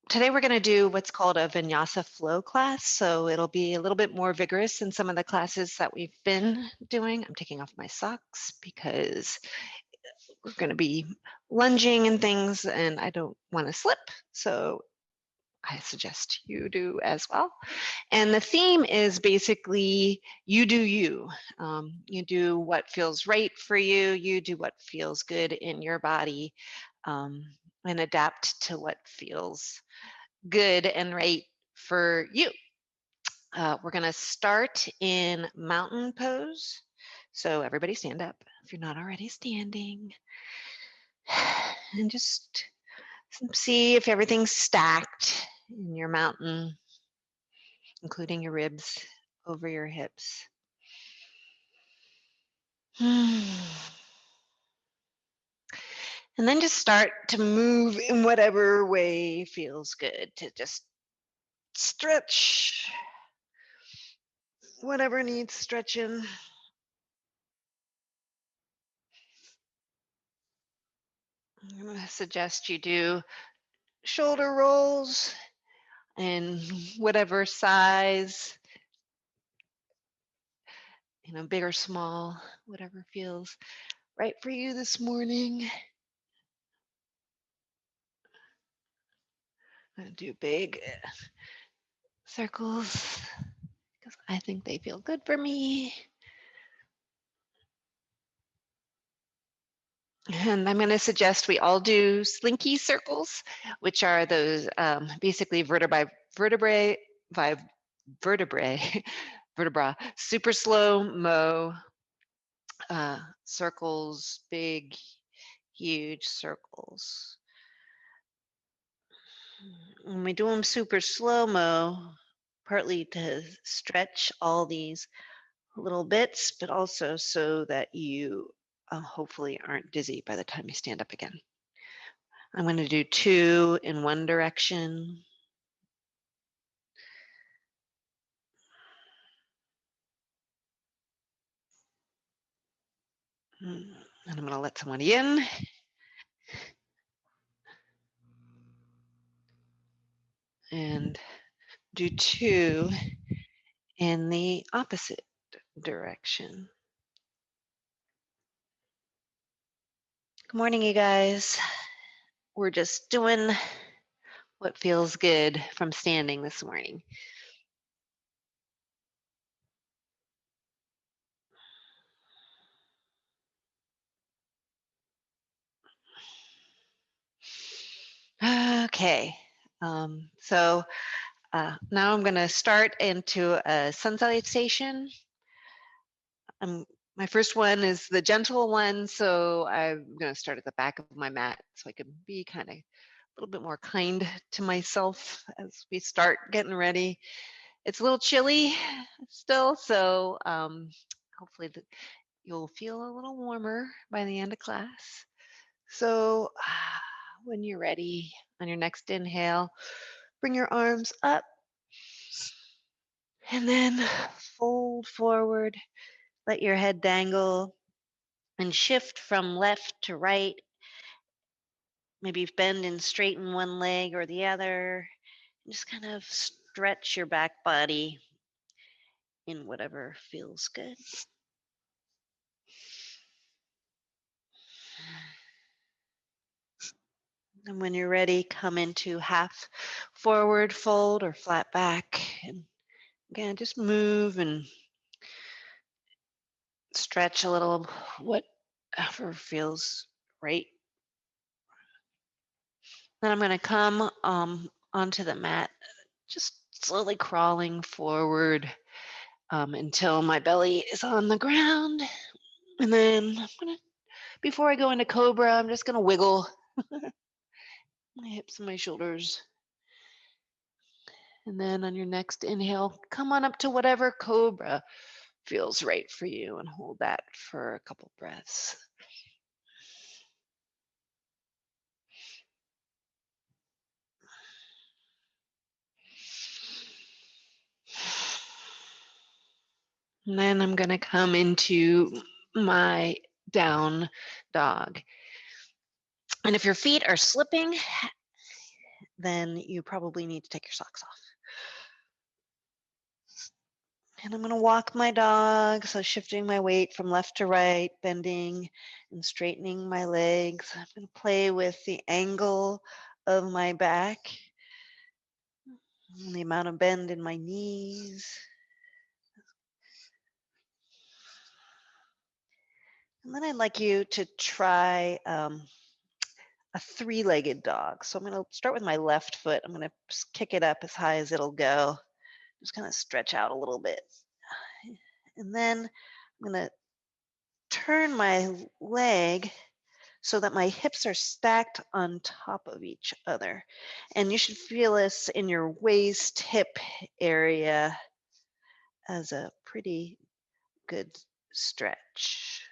Today we're going to do what's called a vinyasa flow class. So it'll be a little bit more vigorous than some of the classes that we've been doing. I'm taking off my socks because we're going to be lunging and things and I don't want to slip. So I suggest you do as well. And the theme is basically you do you. You do what feels right for you. You do what feels good in your body, and adapt to what feels good and right for you. We're going to start in mountain pose. So everybody stand up if you're not already standing. And just see if everything's stacked in your mountain, including your ribs over your hips. And then just start to move in whatever way feels good, to just stretch whatever needs stretching. I'm going to suggest you do shoulder rolls in whatever size, big or small, whatever feels right for you this morning. I'm going to do big circles because I think they feel good for me. And I'm going to suggest we all do slinky circles, which are those basically vertebra, super slow-mo circles, big, huge circles. When we do them super slow-mo, partly to stretch all these little bits, but also so that you hopefully aren't dizzy by the time you stand up again. I'm going to do 2 in one direction. And I'm going to let somebody in. And do 2 in the opposite direction. Good morning, you guys. We're just doing what feels good from standing this morning. Okay, so now I'm going to start into a sun salutation. My first one is the gentle one, so I'm going to start at the back of my mat so I can be kind of a little bit more kind to myself as we start getting ready. It's a little chilly still, so hopefully you'll feel a little warmer by the end of class. So when you're ready, on your next inhale, bring your arms up and then fold forward. Let your head dangle and shift from left to right. Maybe bend and straighten one leg or the other. And just kind of stretch your back body in whatever feels good. And when you're ready, come into half forward fold or flat back. And again, just move and stretch a little, whatever feels right. Then I'm going to come onto the mat, just slowly crawling forward until my belly is on the ground. And then before I go into cobra, I'm just going to wiggle my hips and my shoulders. And then on your next inhale, come on up to whatever cobra feels right for you and hold that for a couple breaths. And then I'm going to come into my down dog. And if your feet are slipping, then you probably need to take your socks off. And I'm going to walk my dog, so shifting my weight from left to right, bending and straightening my legs. I'm going to play with the angle of my back, and the amount of bend in my knees. And then I'd like you to try a three-legged dog. So I'm going to start with my left foot. I'm going to kick it up as high as it'll go. Just kind of stretch out a little bit. And then I'm going to turn my leg so that my hips are stacked on top of each other. And you should feel this in your waist, hip area as a pretty good stretch.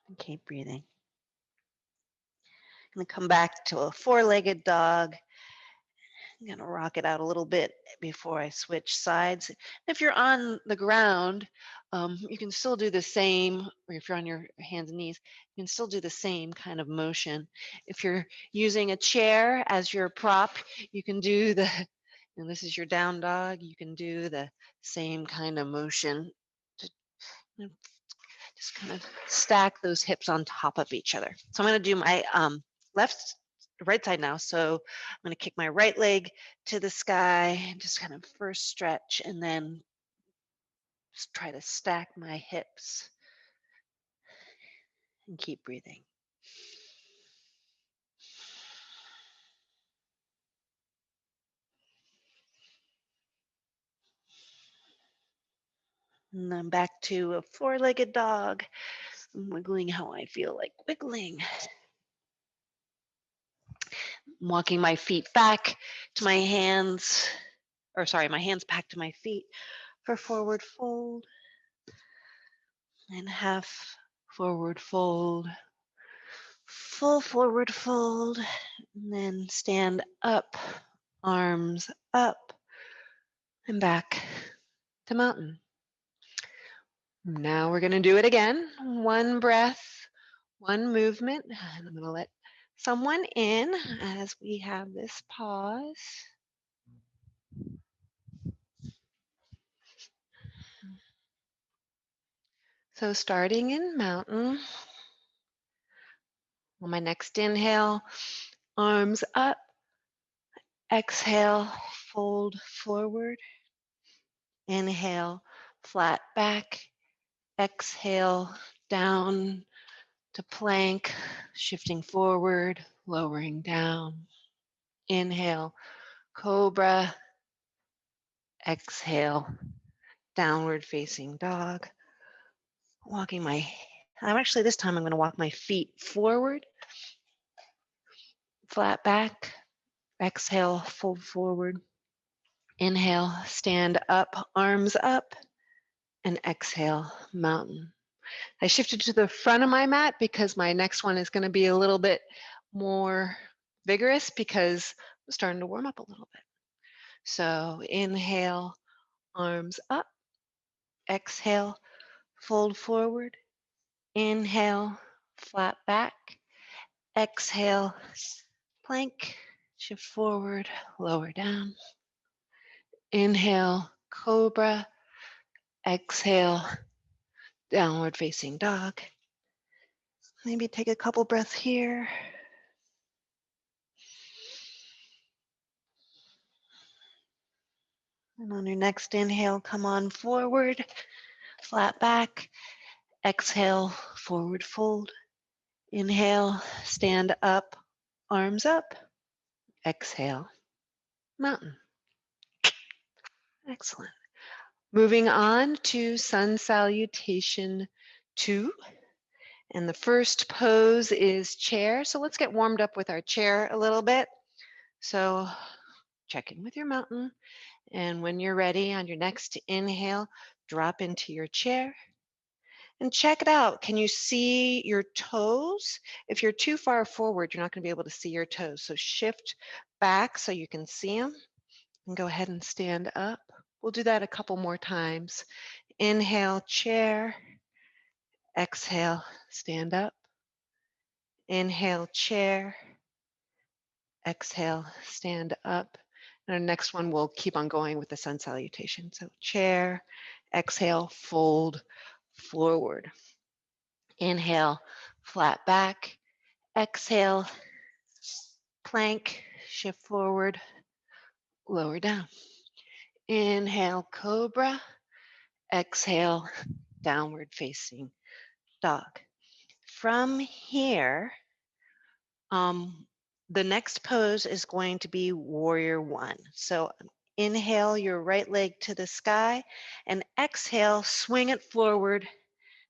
And keep breathing. I'm going to come back to a four-legged dog. I'm going to rock it out a little bit before I switch sides. If you're on the ground, you can still do the same, or if you're on your hands and knees, you can still do the same kind of motion. If you're using a chair as your prop, you can do and this is your down dog, you can do the same kind of motion to just kind of stack those hips on top of each other. So I'm going to do my right side now. So I'm going to kick my right leg to the sky and just kind of first stretch and then just try to stack my hips and keep breathing. And then back to a four-legged dog. I'm wiggling how I feel like wiggling. I'm walking my feet back to my hands, or sorry, my hands back to my feet for forward fold. And half forward fold, full forward fold, and then stand up, arms up, and back to mountain. Now we're going to do it again. One breath, one movement, and I'm going to let someone in as we have this pause. So starting in mountain, on my next inhale, arms up, exhale, fold forward, inhale, flat back, exhale, down to plank, shifting forward, lowering down, inhale, cobra, exhale, downward facing dog, walking this time I'm going to walk my feet forward, flat back, exhale, fold forward, inhale, stand up, arms up, and exhale, mountain. I shifted to the front of my mat because my next one is going to be a little bit more vigorous because I'm starting to warm up a little bit. So inhale, arms up, exhale, fold forward, inhale, flat back, exhale, plank, shift forward, lower down, inhale, cobra, exhale, downward facing dog. Maybe take a couple breaths here. And on your next inhale, come on forward, flat back. Exhale, forward fold. Inhale, stand up, arms up. Exhale, mountain. Excellent. Moving on to sun salutation 2. And the first pose is chair. So let's get warmed up with our chair a little bit. So check in with your mountain. And when you're ready, on your next inhale, drop into your chair. And check it out. Can you see your toes? If you're too far forward, you're not going to be able to see your toes. So shift back so you can see them. And go ahead and stand up. We'll do that a couple more times. Inhale, chair. Exhale, stand up. Inhale, chair. Exhale, stand up. And our next one, we'll keep on going with the sun salutation. So chair, exhale, fold forward. Inhale, flat back. Exhale, plank, shift forward, lower down. Inhale, cobra. Exhale, downward facing dog. From here, um, the next pose is going to be warrior one. So inhale your right leg to the sky and exhale, swing it forward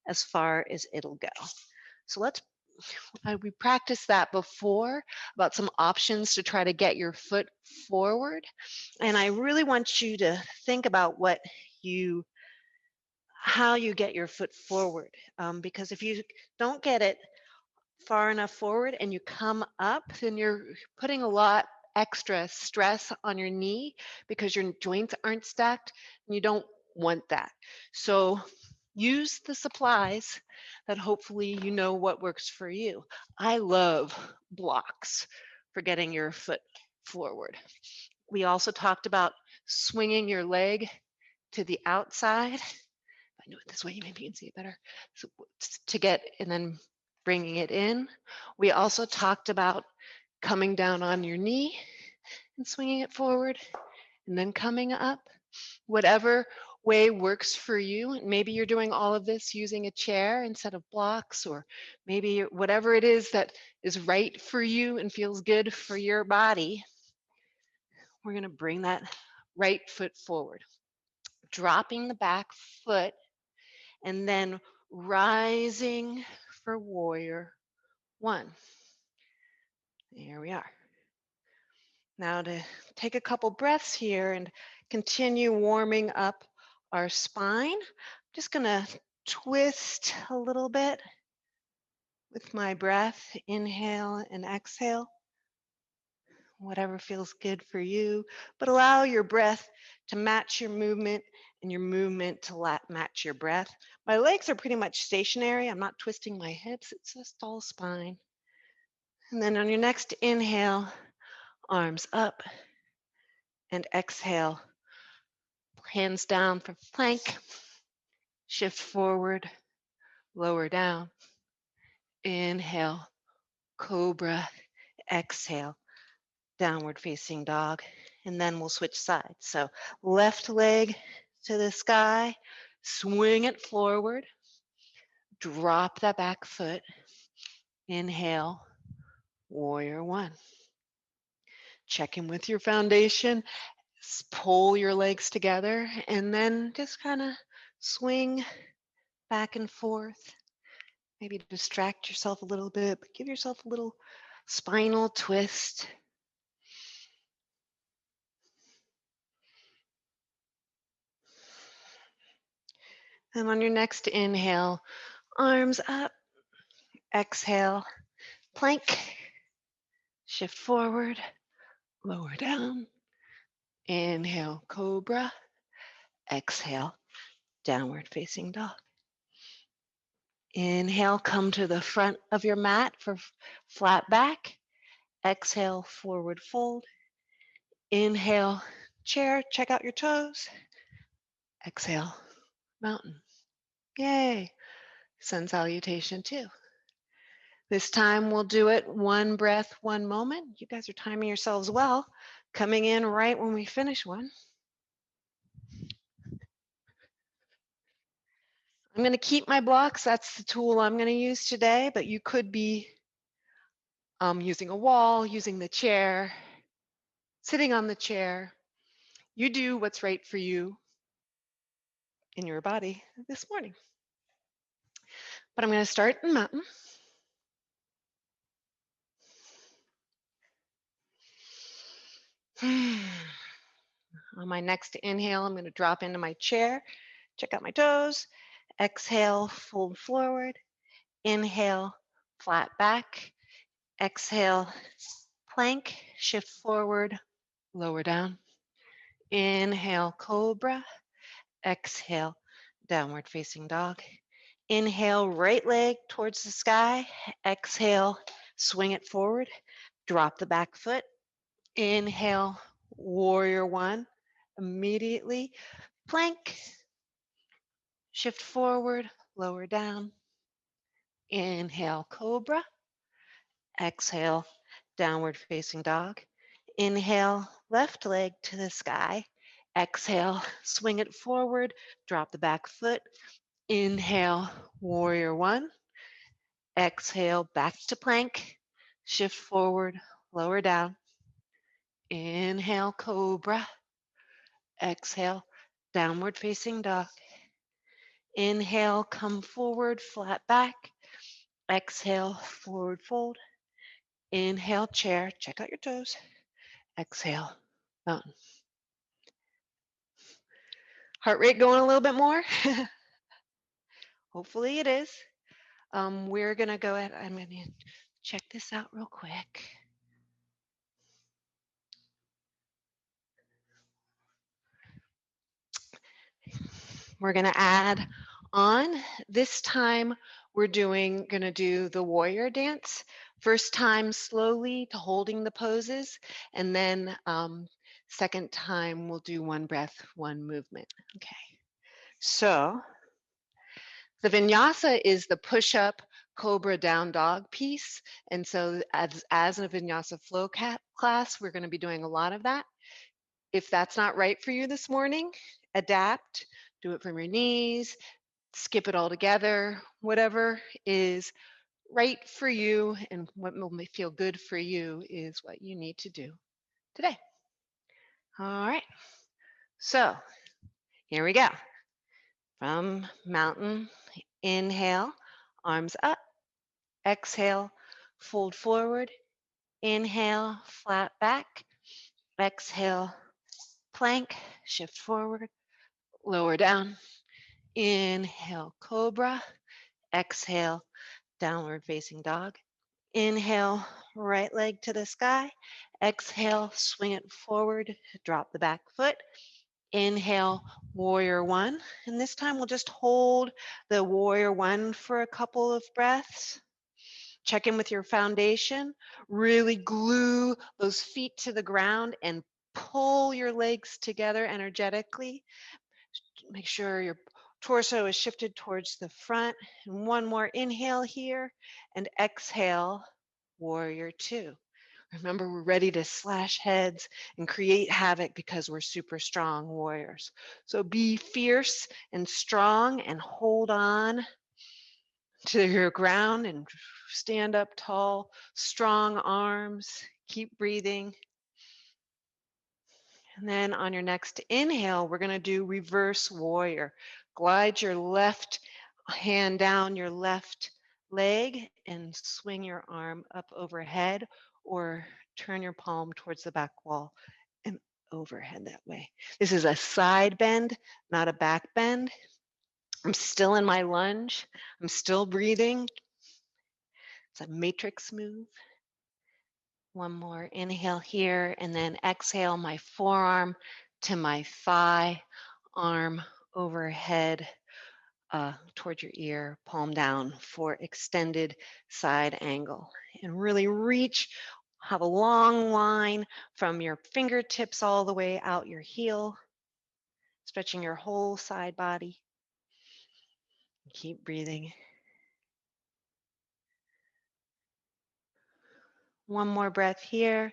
as far as it'll go. So we practiced that before about some options to try to get your foot forward. And I really want you to think about how you get your foot forward. Because if you don't get it far enough forward and you come up, then you're putting a lot extra stress on your knee because your joints aren't stacked and you don't want that. So use the supplies that hopefully you know what works for you. I love blocks for getting your foot forward. We also talked about swinging your leg to the outside. I know it this way, maybe you can see it better. So to get, and then bringing it in. We also talked about coming down on your knee and swinging it forward and then coming up. Whatever way works for you. Maybe you're doing all of this using a chair instead of blocks, or maybe whatever it is that is right for you and feels good for your body. We're going to bring that right foot forward, dropping the back foot and then rising for warrior one. There we are. Now to take a couple breaths here and continue warming up our spine. I'm just going to twist a little bit with my breath. Inhale and exhale, whatever feels good for you, but allow your breath to match your movement and your movement to match your breath. My legs are pretty much stationary. I'm not twisting my hips. It's just all spine. And then on your next inhale, arms up, and exhale, hands down for plank, shift forward, lower down. Inhale, cobra, exhale, downward facing dog. And then we'll switch sides. So left leg to the sky, swing it forward, drop that back foot. Inhale, warrior one. Check in with your foundation, pull your legs together, and then just kind of swing back and forth. Maybe distract yourself a little bit, but give yourself a little spinal twist. And on your next inhale, arms up, exhale, plank, shift forward, lower down. Inhale, cobra, exhale, downward facing dog. Inhale, come to the front of your mat for flat back. Exhale, forward fold. Inhale, chair, check out your toes. Exhale, mountain. Yay. Sun salutation too. This time we'll do it one breath, one moment. You guys are timing yourselves well, coming in right when we finish one. I'm going to keep my blocks. That's the tool I'm going to use today, but you could be using a wall, using the chair, sitting on the chair. You do what's right for you in your body this morning. But I'm going to start in mountain. On my next inhale, I'm going to drop into my chair, check out my toes. Exhale, fold forward. Inhale, flat back. Exhale, plank, shift forward, lower down. Inhale, cobra. Exhale, downward facing dog. Inhale, right leg towards the sky. Exhale, swing it forward, drop the back foot, inhale, warrior one, immediately plank, shift forward, lower down, inhale, cobra, exhale, downward facing dog, inhale, left leg to the sky, exhale, swing it forward, drop the back foot, inhale, warrior one, exhale, back to plank, shift forward, lower down, inhale, cobra, exhale, downward facing dog, inhale, come forward, flat back, exhale, forward fold, inhale, chair, check out your toes, exhale, mountain. Heart rate going a little bit more? Hopefully it is. We're gonna go ahead, I'm gonna check this out real quick. We're gonna add on. This time we're gonna do the warrior dance. First time slowly to holding the poses, and then second time we'll do one breath, one movement. Okay, so the vinyasa is the push-up cobra down dog piece. And so as a vinyasa flow class, we're gonna be doing a lot of that. If that's not right for you this morning, adapt, do it from your knees, skip it all together, whatever is right for you and what will feel good for you is what you need to do today. All right, so here we go. From mountain, inhale, arms up, exhale, fold forward, inhale, flat back, exhale, plank, shift forward, lower down, inhale, cobra, exhale, downward facing dog, inhale, right leg to the sky, exhale, swing it forward, drop the back foot, inhale, warrior one, and this time we'll just hold the warrior one for a couple of breaths. Check in with your foundation, really glue those feet to the ground and pull your legs together energetically. Make sure your torso is shifted towards the front. And one more inhale here and exhale, warrior two. Remember, we're ready to slash heads and create havoc because we're super strong warriors. So be fierce and strong and hold on to your ground and stand up tall, strong arms, keep breathing. And then on your next inhale, we're gonna do reverse warrior. Glide your left hand down your left leg and swing your arm up overhead or turn your palm towards the back wall and overhead that way. This is a side bend, not a back bend. I'm still in my lunge. I'm still breathing. It's a matrix move. One more inhale here and then exhale my forearm to my thigh, arm overhead toward your ear, palm down for extended side angle. And really reach, have a long line from your fingertips all the way out your heel, stretching your whole side body. Keep breathing. One more breath here.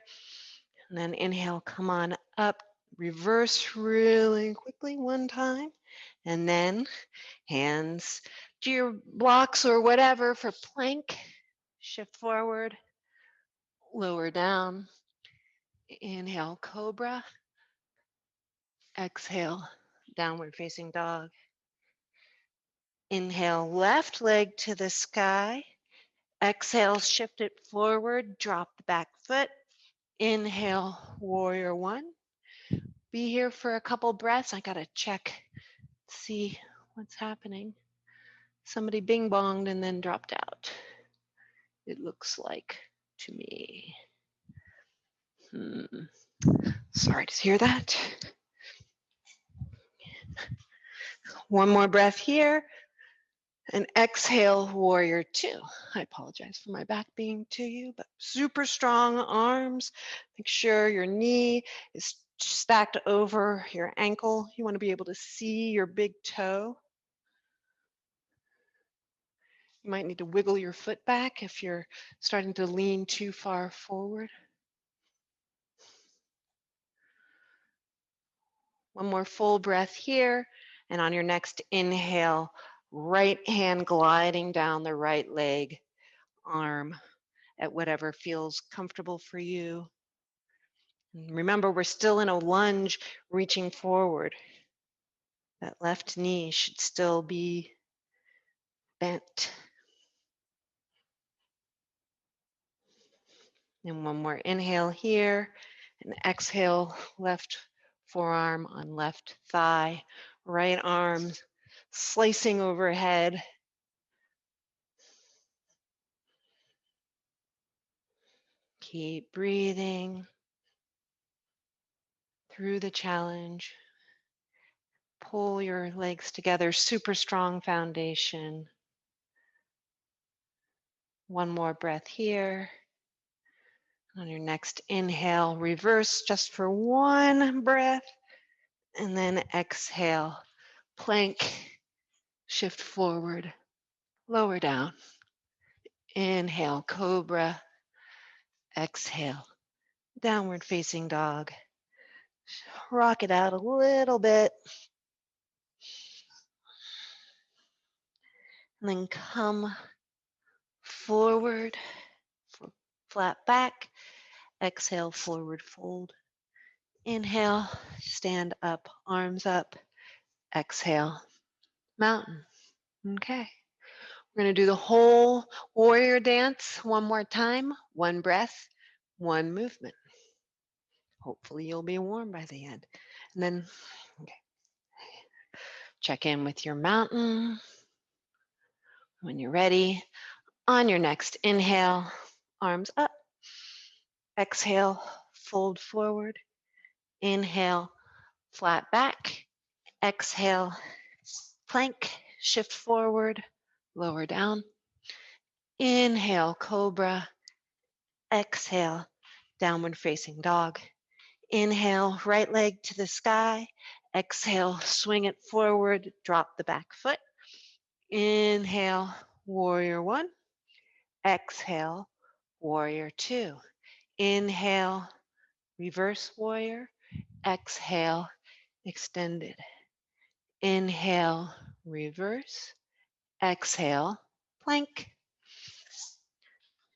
And then inhale, come on up, reverse really quickly one time. And then hands to your blocks or whatever for plank. Shift forward, lower down. Inhale, cobra. Exhale, downward facing dog. Inhale, left leg to the sky. Exhale, shift it forward, drop the back foot. Inhale, warrior one. Be here for a couple breaths. I gotta check, see what's happening. Somebody bing bonged and then dropped out. It looks like to me. Sorry to hear that. One more breath here. And exhale, warrior two. I apologize for my back being to you, but super strong arms. Make sure your knee is stacked over your ankle. You want to be able to see your big toe. You might need to wiggle your foot back if you're starting to lean too far forward. One more full breath here. And on your next inhale, right hand gliding down the right leg, arm at whatever feels comfortable for you. And remember, we're still in a lunge reaching forward. That left knee should still be bent. And one more inhale here, and exhale, left forearm on left thigh, right arm slicing overhead. Keep breathing through the challenge. Pull your legs together, super strong foundation. One more breath here. On your next inhale, reverse just for one breath, and then exhale, plank, shift forward, lower down. Inhale, cobra, exhale, downward facing dog. Rock it out a little bit. And then come forward, flat back. Exhale, forward fold. Inhale, stand up, arms up. Exhale, mountain. Okay. We're going to do the whole warrior dance one more time. One breath, one movement. Hopefully you'll be warm by the end. And then okay, check in with your mountain. When you're ready, on your next inhale, arms up. Exhale, fold forward. Inhale, flat back. Exhale, plank, shift forward, lower down. Inhale, cobra. Exhale, downward facing dog. Inhale, right leg to the sky. Exhale, swing it forward, drop the back foot. Inhale, warrior one. Exhale, warrior two. Inhale, reverse warrior. Exhale, extended. Inhale, reverse. Exhale, plank.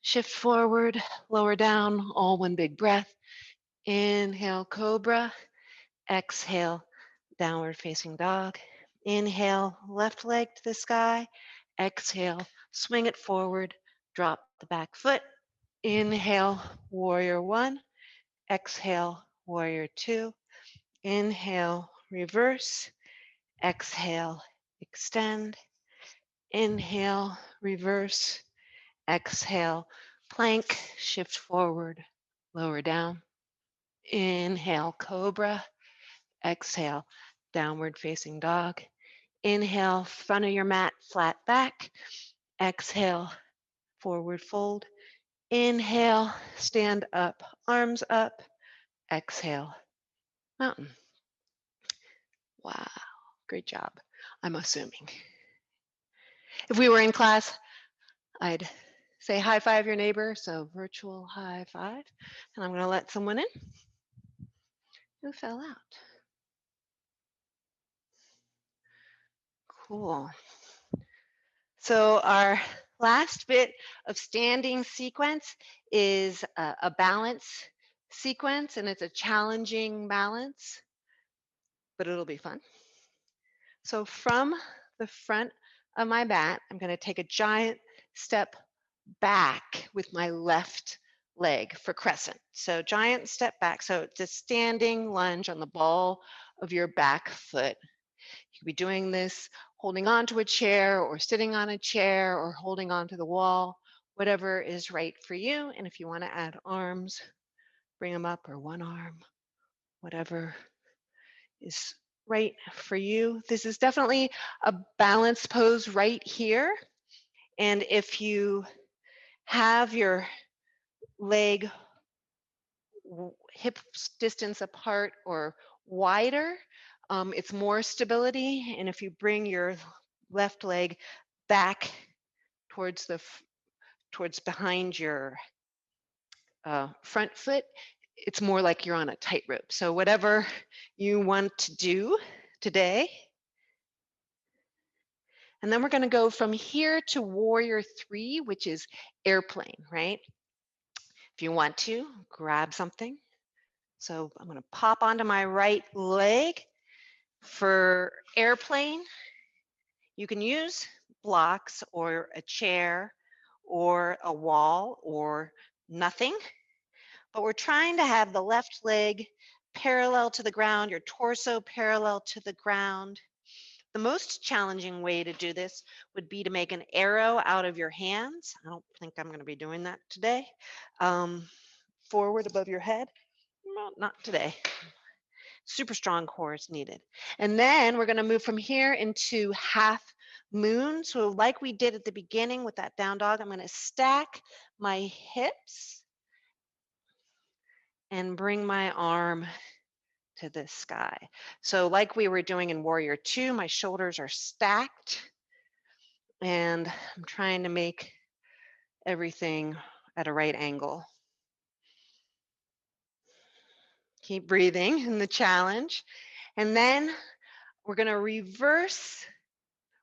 Shift forward, lower down, all one big breath. Inhale, cobra. Exhale, downward facing dog. Inhale, left leg to the sky. Exhale, swing it forward, drop the back foot. Inhale, warrior one. Exhale, warrior two. Inhale, reverse. Exhale, extend. Inhale, reverse. Exhale, plank, shift forward, lower down. Inhale, cobra. Exhale, downward facing dog. Inhale, front of your mat, flat back. Exhale, forward fold. Inhale, stand up, arms up. Exhale, mountain. Wow, great job, I'm assuming. If we were in class, I'd say high five your neighbor, so virtual high five. And I'm going to let someone in who fell out. Cool. So our last bit of standing sequence is a balance sequence, and it's a challenging balance, but it'll be fun. So from the front of my mat, I'm going to take a giant step back with my left leg for crescent. So giant step back. So it's a standing lunge on the ball of your back foot. You could be doing this holding onto a chair or sitting on a chair or holding onto the wall, whatever is right for you. And if you want to add arms, bring them up, or one arm, whatever is right for you. This is definitely a balanced pose right here. And if you have your leg hip distance apart or wider, it's more stability. And if you bring your left leg back towards towards behind your front foot, it's more like you're on a tightrope. So whatever you want to do today. And then we're going to go from here to warrior 3, which is airplane, right? If you want to, grab something. So I'm going to pop onto my right leg. For airplane, you can use blocks or a chair or a wall or nothing. But we're trying to have the left leg parallel to the ground, your torso parallel to the ground. The most challenging way to do this would be to make an arrow out of your hands. I don't think I'm going to be doing that today. Forward above your head. No, not today. Super strong core is needed. And then we're going to move from here into half moon. So like we did at the beginning with that down dog, I'm going to stack my hips and bring my arm to the sky. So like we were doing in warrior 2, my shoulders are stacked and I'm trying to make everything at a right angle. Keep breathing in the challenge. And then we're going to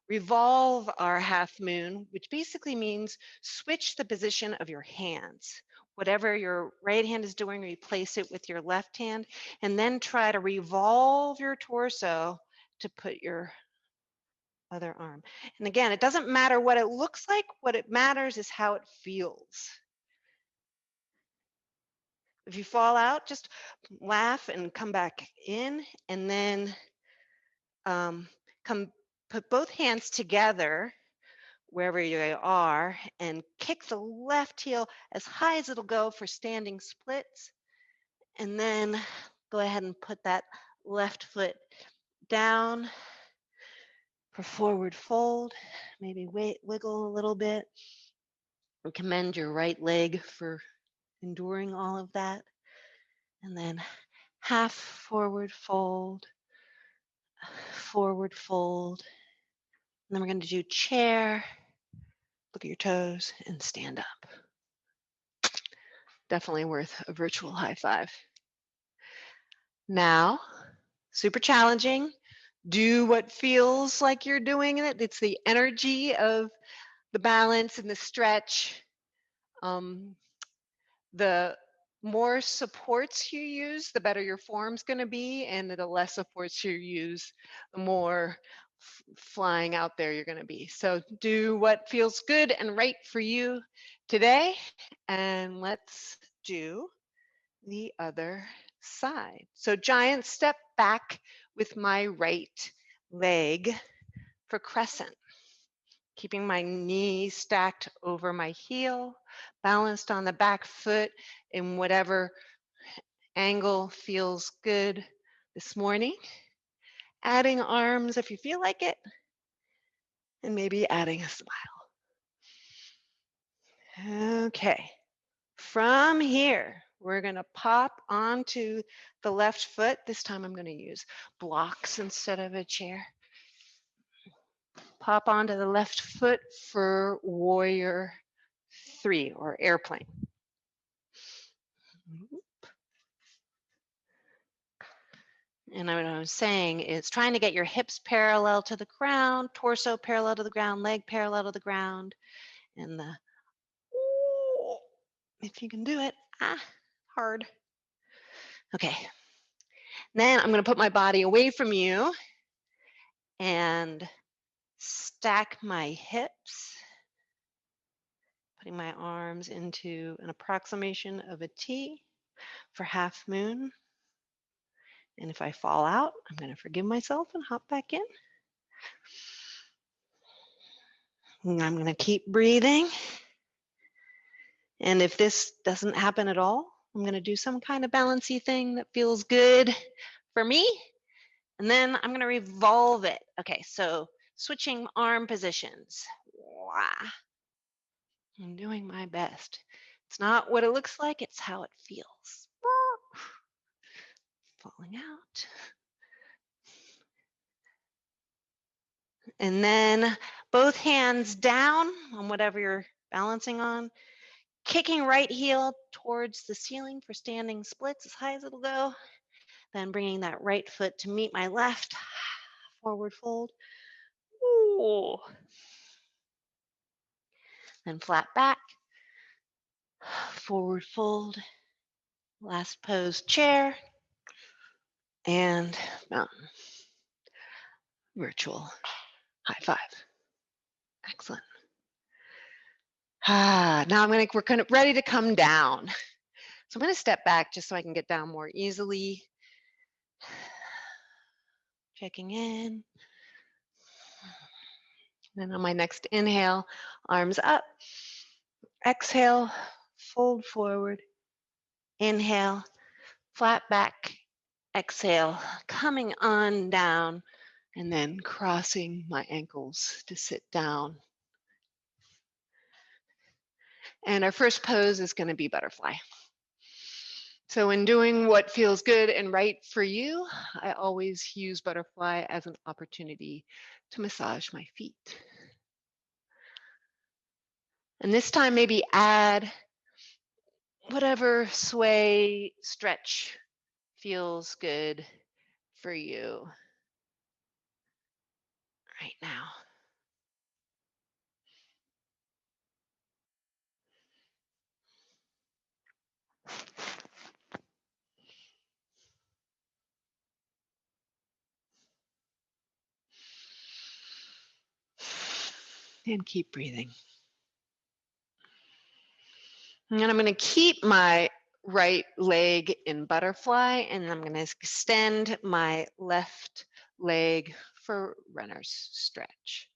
revolve our half moon, which basically means switch the position of your hands. Whatever your right hand is doing, replace it with your left hand, and then try to revolve your torso to put your other arm. And again, it doesn't matter what it looks like. What it matters is how it feels. If you fall out, just laugh and come back in, and then put both hands together wherever you are and kick the left heel as high as it'll go for standing splits. And then go ahead and put that left foot down for forward fold. Maybe wiggle a little bit. And commend your right leg for enduring all of that. And then half forward fold, forward fold. And then we're going to do chair, look at your toes, and stand up. Definitely worth a virtual high five. Now, super challenging. Do what feels like you're doing it. It's the energy of the balance and the stretch. The more supports you use, the better your form's going to be, and the less supports you use, the more flying out there you're going to be. So do what feels good and right for you today, and let's do the other side. So giant step back with my right leg for crescent. Keeping my knee stacked over my heel, balanced on the back foot in whatever angle feels good this morning. Adding arms if you feel like it, and maybe adding a smile. Okay, from here, we're gonna pop onto the left foot. This time I'm gonna use blocks instead of a chair. Pop onto the left foot for warrior 3 or airplane. And what I was saying is trying to get your hips parallel to the ground, torso parallel to the ground, leg parallel to the ground, and the, if you can do it, hard. Okay, then I'm gonna put my body away from you and stack my hips, putting my arms into an approximation of a T for half moon. And if I fall out, I'm going to forgive myself and hop back in. And I'm going to keep breathing. And if this doesn't happen at all, I'm going to do some kind of balancy thing that feels good for me. And then I'm going to revolve it. Okay, so switching arm positions. Wah. I'm doing my best. It's not what it looks like, it's how it feels. Falling out. And then both hands down on whatever you're balancing on. Kicking right heel towards the ceiling for standing splits as high as it'll go. Then bringing that right foot to meet my left. Forward fold. Ooh. Then flat back. Forward fold. Last pose, chair. And mountain. Virtual high five. Excellent. Now we're kind of ready to come down. So I'm going to step back just so I can get down more easily. Checking in. Then on my next inhale, arms up. Exhale, fold forward. Inhale, flat back. Exhale, coming on down, and then crossing my ankles to sit down. And our first pose is going to be butterfly. So in doing what feels good and right for you, I always use butterfly as an opportunity to massage my feet. And this time maybe add whatever sway, stretch feels good for you right now. And keep breathing. And I'm going to keep my right leg in butterfly, and I'm going to extend my left leg for runner's stretch.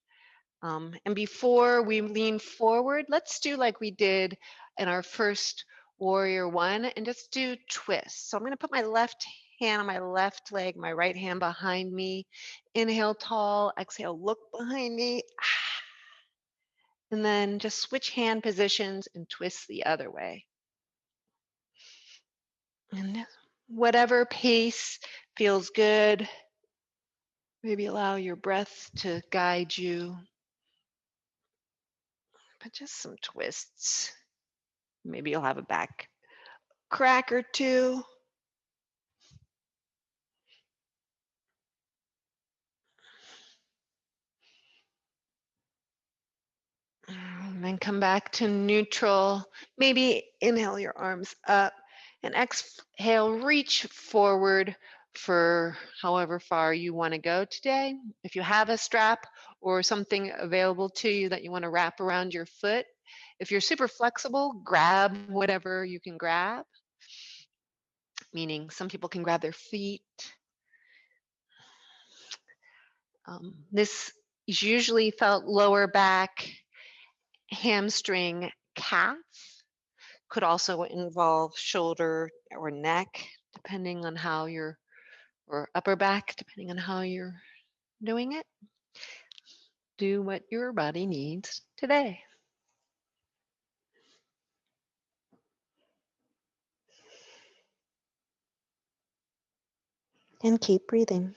And before we lean forward, let's do like we did in our first warrior one and just do twists. So I'm going to put my left hand on my left leg, my right hand behind me. Inhale tall, exhale, look behind me. And then just switch hand positions and twist the other way. And whatever pace feels good, maybe allow your breath to guide you. But just some twists. Maybe you'll have a back crack or two. And then come back to neutral. Maybe inhale your arms up and exhale, reach forward for however far you want to go today. If you have a strap or something available to you that you want to wrap around your foot, if you're super flexible, grab whatever you can grab, meaning some people can grab their feet. This is usually felt lower back, hamstring, calf. Could also involve shoulder or neck, depending on how you're, or upper back, depending on how you're doing it. Do what your body needs today. And keep breathing.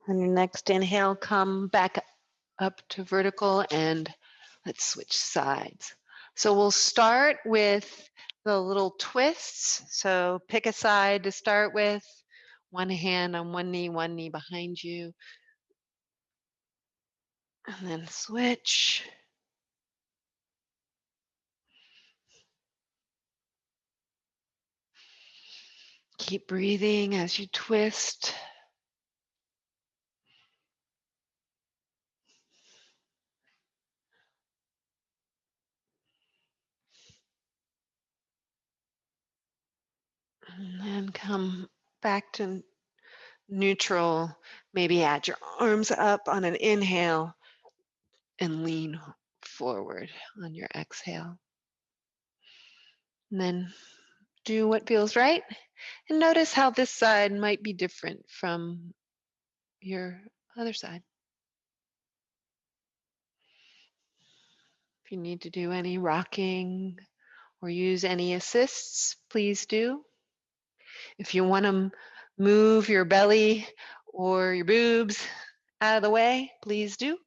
On your next inhale, come back up to vertical and let's switch sides. So we'll start with the little twists. So pick a side to start with. One hand on one knee behind you. And then switch. Keep breathing as you twist. And then come back to neutral. Maybe add your arms up on an inhale and lean forward on your exhale. And then do what feels right and notice how this side might be different from your other side. If you need to do any rocking or use any assists, please do. If you want to move your belly or your boobs out of the way, please do.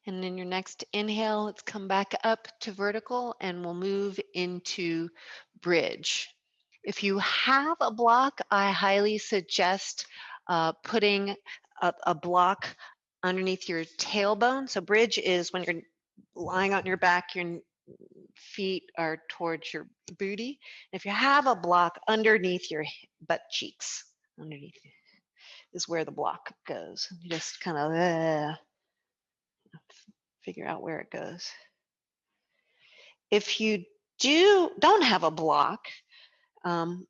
And in your next inhale, let's come back up to vertical and we'll move into bridge. If you have a block, I highly suggest putting a block underneath your tailbone. So bridge is when you're lying on your back, your feet are towards your booty. If you have a block underneath your butt cheeks, underneath is where the block goes. You just kind of figure out where it goes. If you don't have a block, um,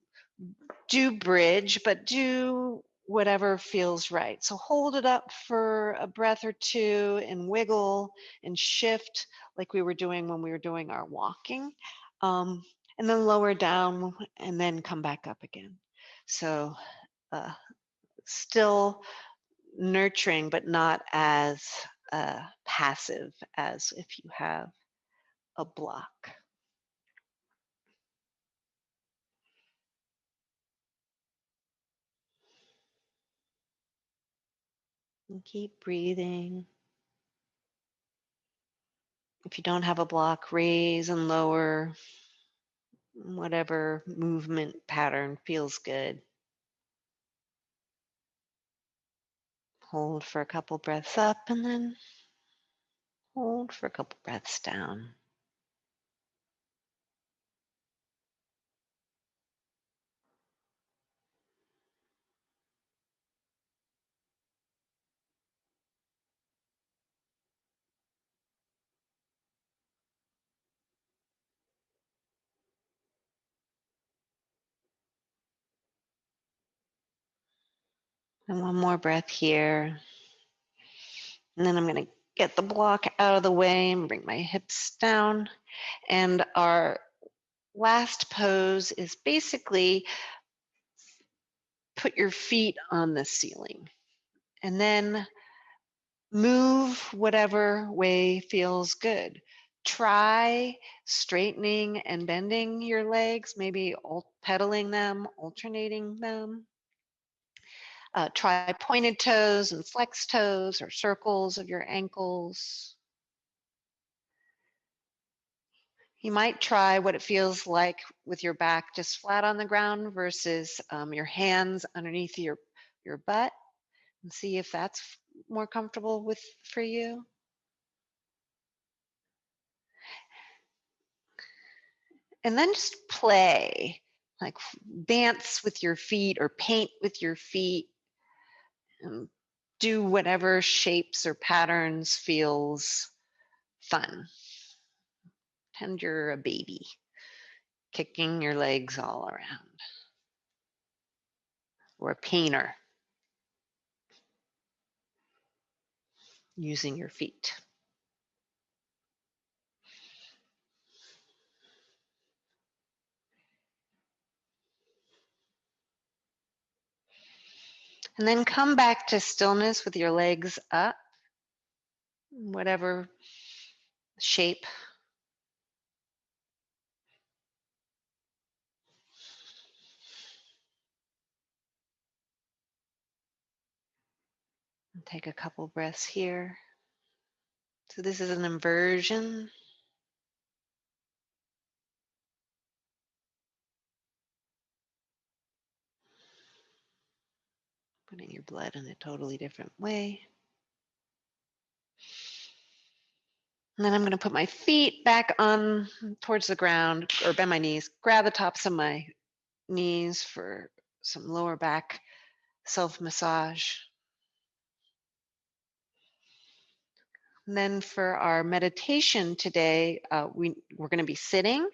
do bridge, but do whatever feels right. So hold it up for a breath or two and wiggle and shift like we were doing when we were doing our walking. And then lower down and then come back up again. So still nurturing, but not as passive as if you have a block. And keep breathing. If you don't have a block, raise and lower whatever movement pattern feels good. Hold for a couple breaths up and then hold for a couple breaths down. And one more breath here. And then I'm going to get the block out of the way and bring my hips down. And our last pose is basically put your feet on the ceiling and then move whatever way feels good. Try straightening and bending your legs, maybe pedaling them, alternating them. Try pointed toes and flex toes or circles of your ankles. You might try what it feels like with your back just flat on the ground versus your hands underneath your butt and see if that's more comfortable for you. And then just play, like dance with your feet or paint with your feet and do whatever shapes or patterns feels fun. Pretend you're a baby, kicking your legs all around, or a painter using your feet. And then come back to stillness with your legs up, whatever shape. And take a couple breaths here. So this is an inversion. Putting your blood in a totally different way. And then I'm going to put my feet back on towards the ground or bend my knees, grab the tops of my knees for some lower back self massage. And then for our meditation today, we're going to be sitting.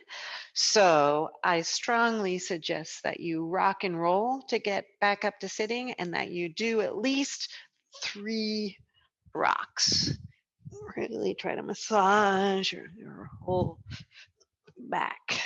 So I strongly suggest that you rock and roll to get back up to sitting and that you do at least 3 rocks. Really try to massage your whole back.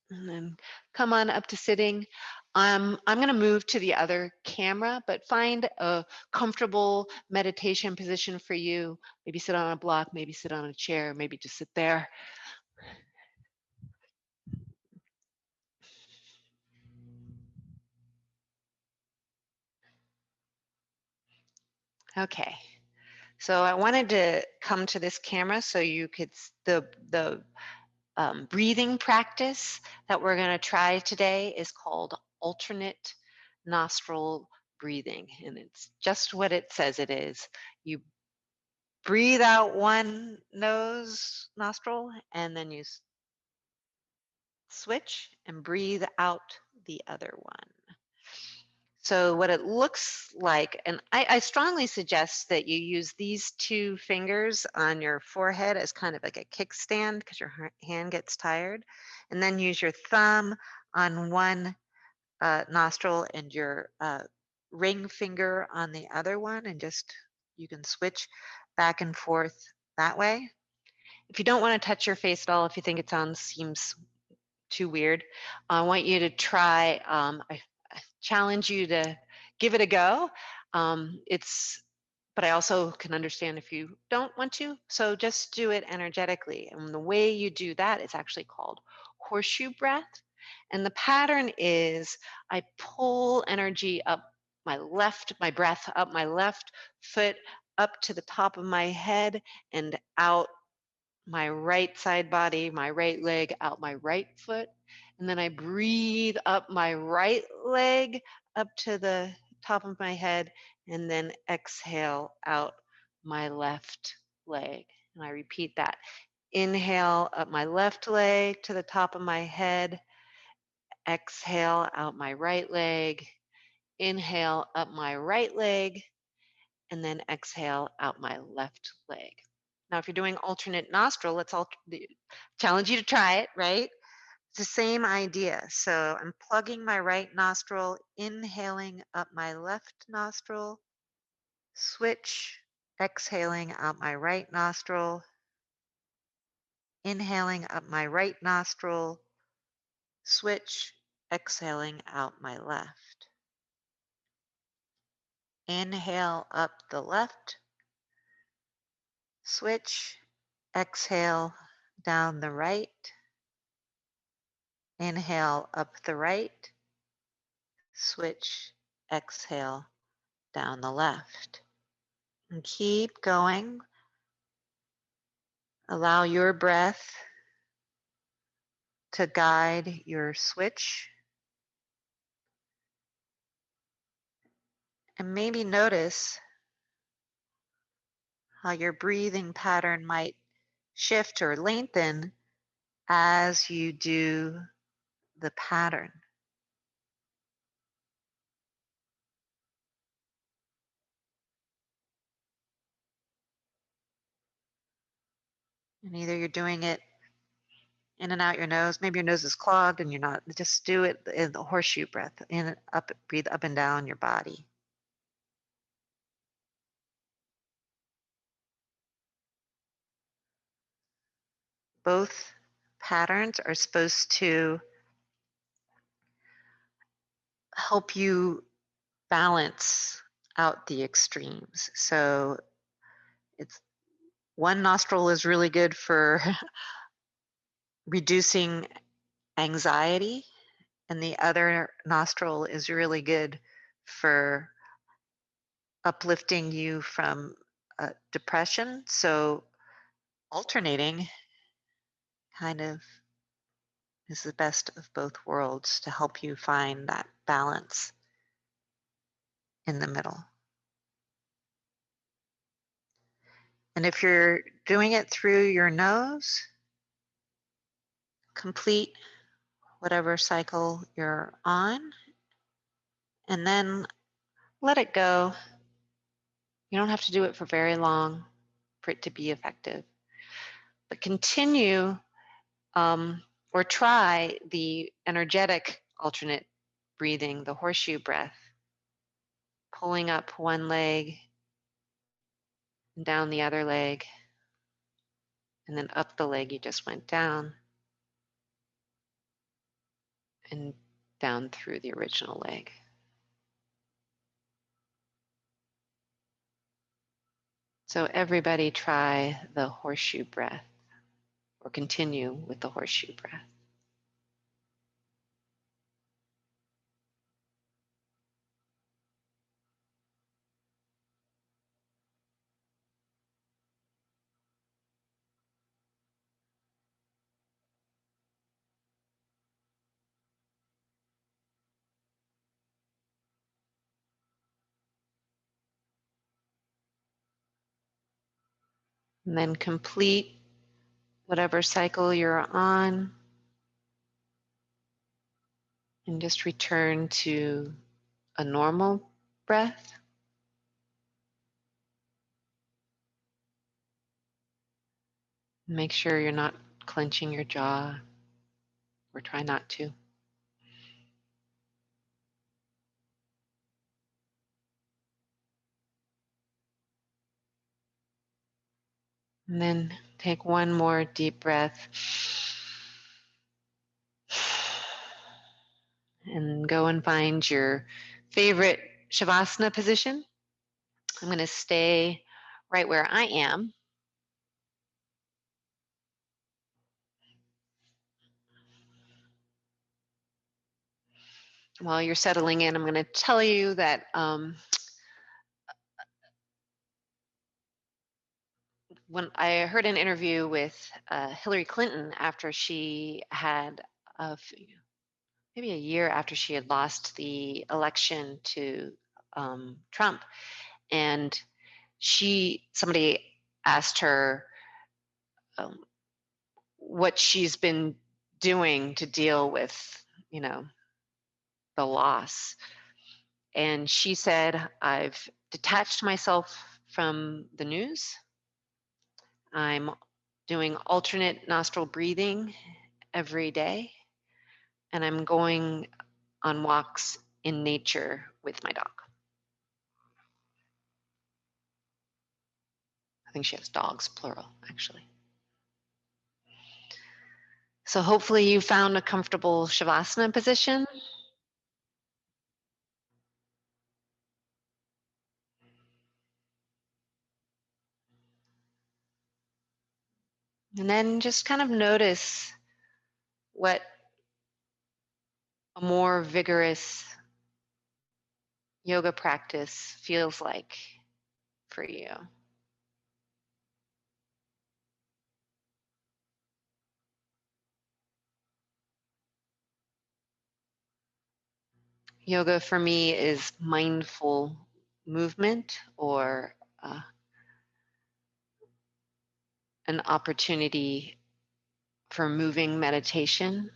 And then come on up to sitting. I'm going to move to the other camera, but find a comfortable meditation position for you. Maybe sit on a block, maybe sit on a chair, maybe just sit there. Okay. So I wanted to come to this camera so you could the breathing practice that we're going to try today is called alternate nostril breathing, and it's just what it says it is. You breathe out one nose nostril, and then you switch and breathe out the other one. So what it looks like, and I strongly suggest that you use these 2 fingers on your forehead as kind of like a kickstand because your hand gets tired, and then use your thumb on one nostril and your ring finger on the other one, and just you can switch back and forth that way. If you don't want to touch your face at all, if you think it seems too weird, I want you to try. I challenge you to give it a go. But I also can understand if you don't want to. So just do it energetically. And the way you do that is actually called horseshoe breath. And the pattern is I pull energy up my breath up my left foot, up to the top of my head and out my right side body, my right leg, out my right foot. And then I breathe up my right leg up to the top of my head and then exhale out my left leg. And I repeat that. Inhale up my left leg to the top of my head. Exhale out my right leg. Inhale up my right leg and then exhale out my left leg. Now, if you're doing alternate nostril, challenge you to try it, right? It's the same idea. So I'm plugging my right nostril, inhaling up my left nostril, switch, exhaling out my right nostril, inhaling up my right nostril, switch, exhaling out my left. Inhale up the left, switch, exhale down the right. Inhale up the right, switch, exhale down the left. And keep going. Allow your breath to guide your switch. And maybe notice how your breathing pattern might shift or lengthen as you do the pattern. And either you're doing it in and out your nose, maybe your nose is clogged and you're not, just do it in the horseshoe breath, in and up, breathe up and down your body. Both patterns are supposed to help you balance out the extremes. So it's one nostril is really good for reducing anxiety, and the other nostril is really good for uplifting you from depression. So alternating kind of is the best of both worlds to help you find that balance in the middle. And if you're doing it through your nose, complete whatever cycle you're on, and then let it go. You don't have to do it for very long for it to be effective, but continue or try the energetic alternate breathing, the horseshoe breath, pulling up one leg and down the other leg, and then up the leg you just went down and down through the original leg. So everybody try the horseshoe breath or continue with the horseshoe breath. And then complete whatever cycle you're on and just return to a normal breath. Make sure you're not clenching your jaw, or try not to. And then take one more deep breath and go and find your favorite Shavasana position. I'm going to stay right where I am. While you're settling in, I'm going to tell you that when I heard an interview with Hillary Clinton after she had, maybe a year after she had lost the election to Trump, and somebody asked her um, what she's been doing to deal with, you know, the loss. And she said, I've detached myself from the news. I'm doing alternate nostril breathing every day, and I'm going on walks in nature with my dog. I think she has dogs, plural, actually. So hopefully you found a comfortable Shavasana position. And then just kind of notice what a more vigorous yoga practice feels like for you. Yoga for me is mindful movement, or an opportunity for moving meditation.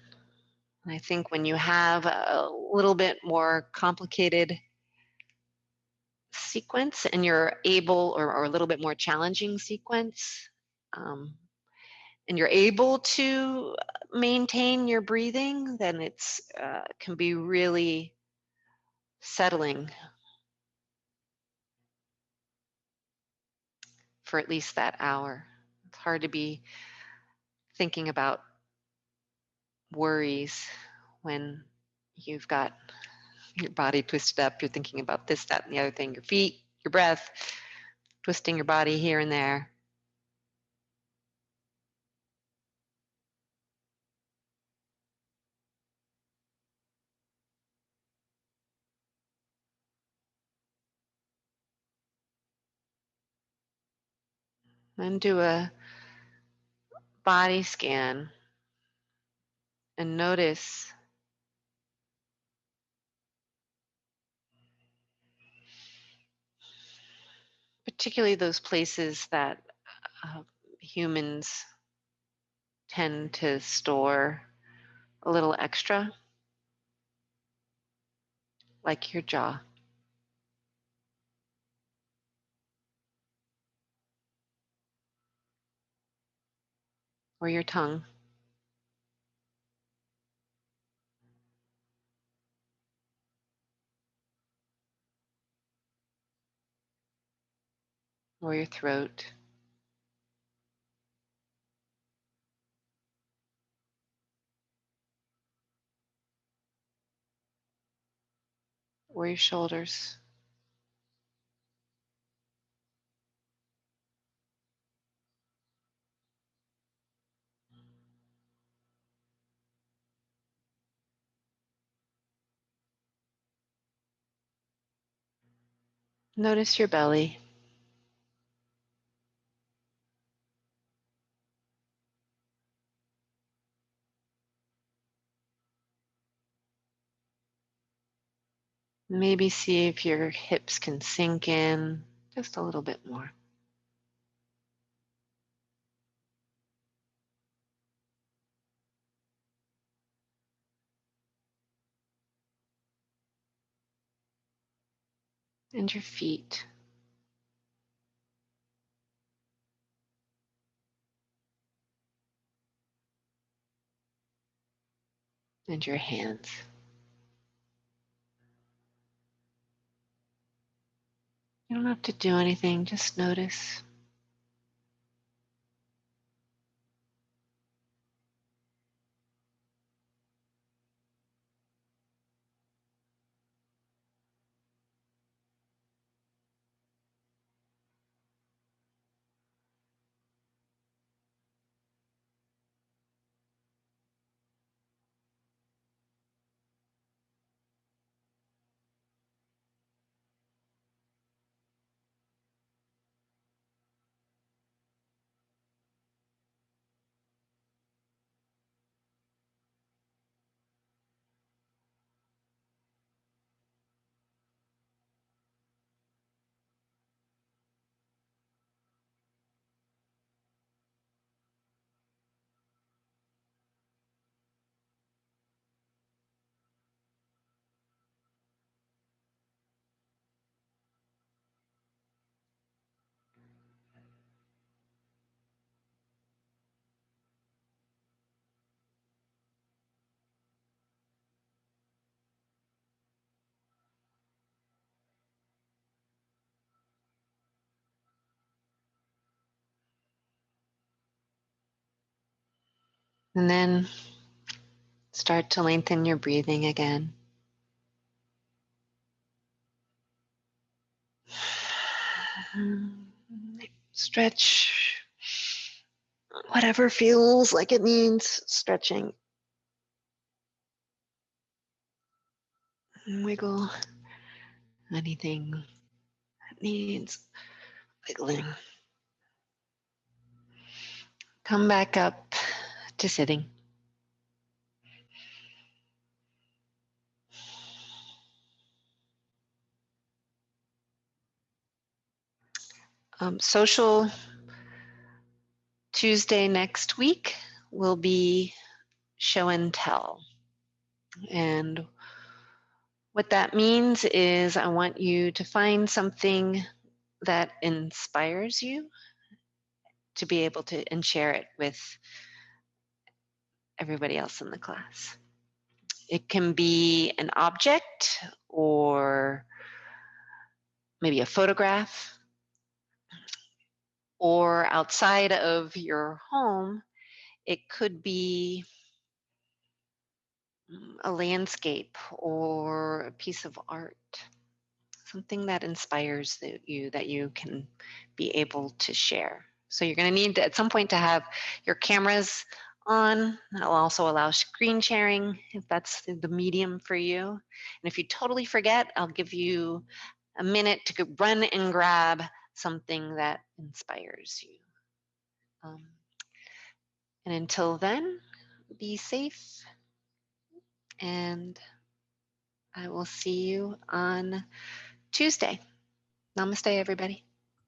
And I think when you have a little bit more complicated sequence and you're able, or a little bit more challenging sequence, um, and you're able to maintain your breathing, then it's can be really settling for at least that hour. It's hard to be thinking about worries when you've got your body twisted up. You're thinking about this, that, and the other thing, your feet, your breath, twisting your body here and there. Then do a body scan and notice particularly those places that uh, humans tend to store a little extra, like your jaw or your tongue or your throat or your shoulders. Notice your belly. Maybe see if your hips can sink in just a little bit more. And your feet and your hands. You don't have to do anything, just notice. And then start to lengthen your breathing again. Stretch whatever feels like it needs stretching. Wiggle anything that needs wiggling. Come back up to sitting. Social Tuesday next week will be show and tell. And what that means is I want you to find something that inspires you to be able to and share it with everybody else in the class. It can be an object or maybe a photograph, or outside of your home, it could be a landscape or a piece of art, something that inspires you that you can be able to share. So you're going to need to, at some point, to have your cameras on. That'll also allow screen sharing if that's the medium for you. And if you totally forget, I'll give you a minute to run and grab something that inspires you. And until then, be safe, and I will see you on Tuesday. Namaste, everybody.